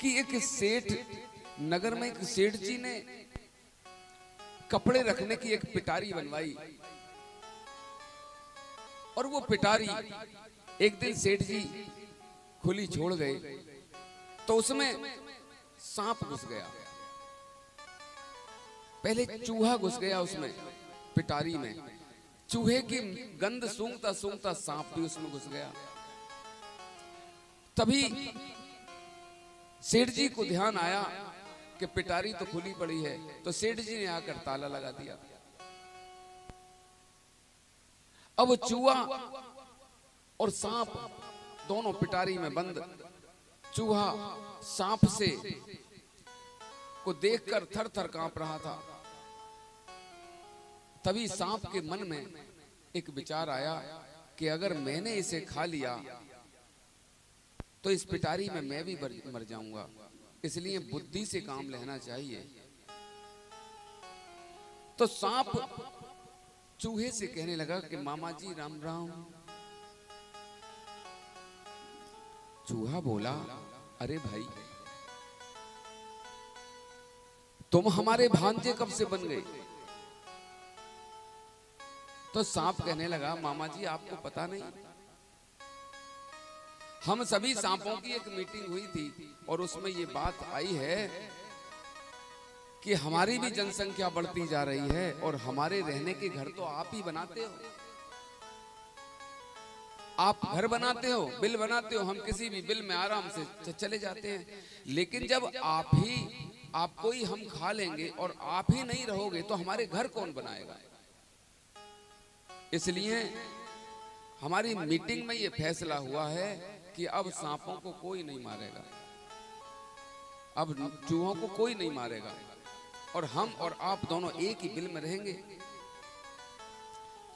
कि एक सेठ नगर में एक सेठ जी ने कपड़े रखने की एक पिटारी बनवाई और वो पिटारी एक दिन सेठ जी खुली छोड़ गए तो उसमें सांप घुस गया। पहले चूहा घुस गया उसमें पिटारी में, चूहे की गंध सूंघता सूंघता सांप भी उसमें घुस गया। तभी सेठ जी को ध्यान आया कि पिटारी तो खुली पड़ी है, तो सेठ जी ने आकर ताला लगा दिया। अब चूहा और सांप दोनों पिटारी में बंद। चूहा सांप से को देखकर थर थर कांप रहा था। तभी सांप के मन में एक विचार आया कि अगर मैंने इसे खा लिया तो इस पिटारी में मैं भी मर जाऊंगा, इसलिए बुद्धि से काम लेना चाहिए। तो सांप चूहे से कहने लगा कि मामा जी राम राम। चूहा बोला, अरे भाई तुम हमारे भांजे कब से बन गए? तो सांप कहने लगा, मामा जी आपको पता नहीं, हम सभी सांपों की एक मीटिंग हुई थी और उसमें ये बात आई है कि हमारी भी जनसंख्या बढ़ती जा रही है और हमारे रहने के घर तो आप ही बनाते हो। आप घर बनाते हो, बिल बनाते हो, हम किसी भी बिल में आराम से चले जाते हैं। लेकिन जब आपको ही हम खा लेंगे और आप ही नहीं रहोगे तो हमारे घर कौन बनाएगा? इसलिए हमारी मीटिंग में ये फैसला हुआ है कि अब सांपों को कोई नहीं मारेगा, अब चूहों को कोई नहीं मारेगा और हम और आप दोनों एक ही बिल में रहेंगे।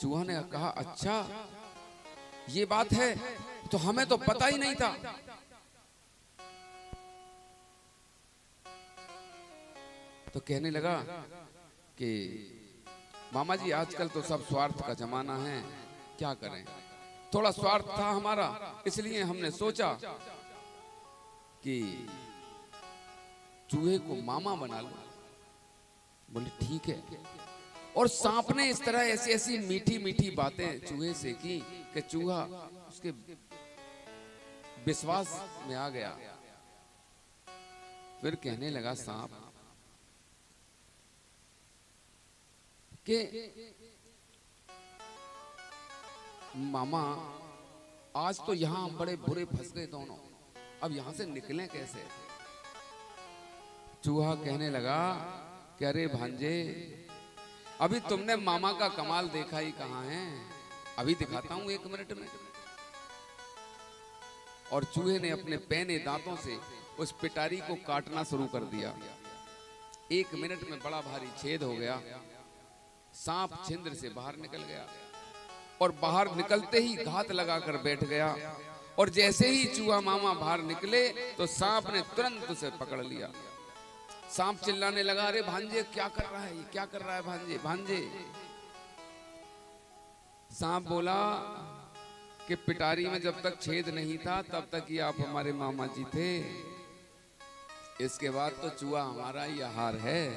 चूहा ने कहा, अच्छा ये बात है, तो हमें तो पता ही नहीं था। तो कहने लगा कि मामा जी आजकल तो सब स्वार्थ का जमाना है, क्या करें, थोड़ा स्वार्थ था हमारा, इसलिए हमने सोचा कि चूहे को मामा बना लो। बोले ठीक है। और सांप ने इस तरह ऐसी ऐसी मीठी मीठी बातें चूहे से की कि चूहा उसके विश्वास में आ गया। फिर कहने लगा सांप कि मामा आज तो यहां हम बड़े बुरे फंस गए दोनों, अब यहां से निकलें कैसे? चूहा कहने लगा कि अरे भांजे, अभी तुमने मामा का कमाल देखा ही कहां है, अभी दिखाता हूं 1 मिनट में। और चूहे ने अपने पैने दांतों से उस पिटारी को काटना शुरू कर दिया। 1 मिनट में बड़ा भारी छेद हो गया। सांप छिंद्र से बाहर निकल गया और बाहर निकलते ही घात लगाकर बैठ गया। और जैसे ही चूहा मामा बाहर निकले तो सांप ने तुरंत उसे पकड़ लिया। सांप चिल्लाने लगा, अरे भांजे क्या कर रहा है, ये क्या कर रहा है भांजे, भांजे। सांप बोला कि पिटारी में जब तक छेद नहीं था तब तक ही आप हमारे मामा जी थे, इसके बाद तो चूहा हमारा ही आहार है।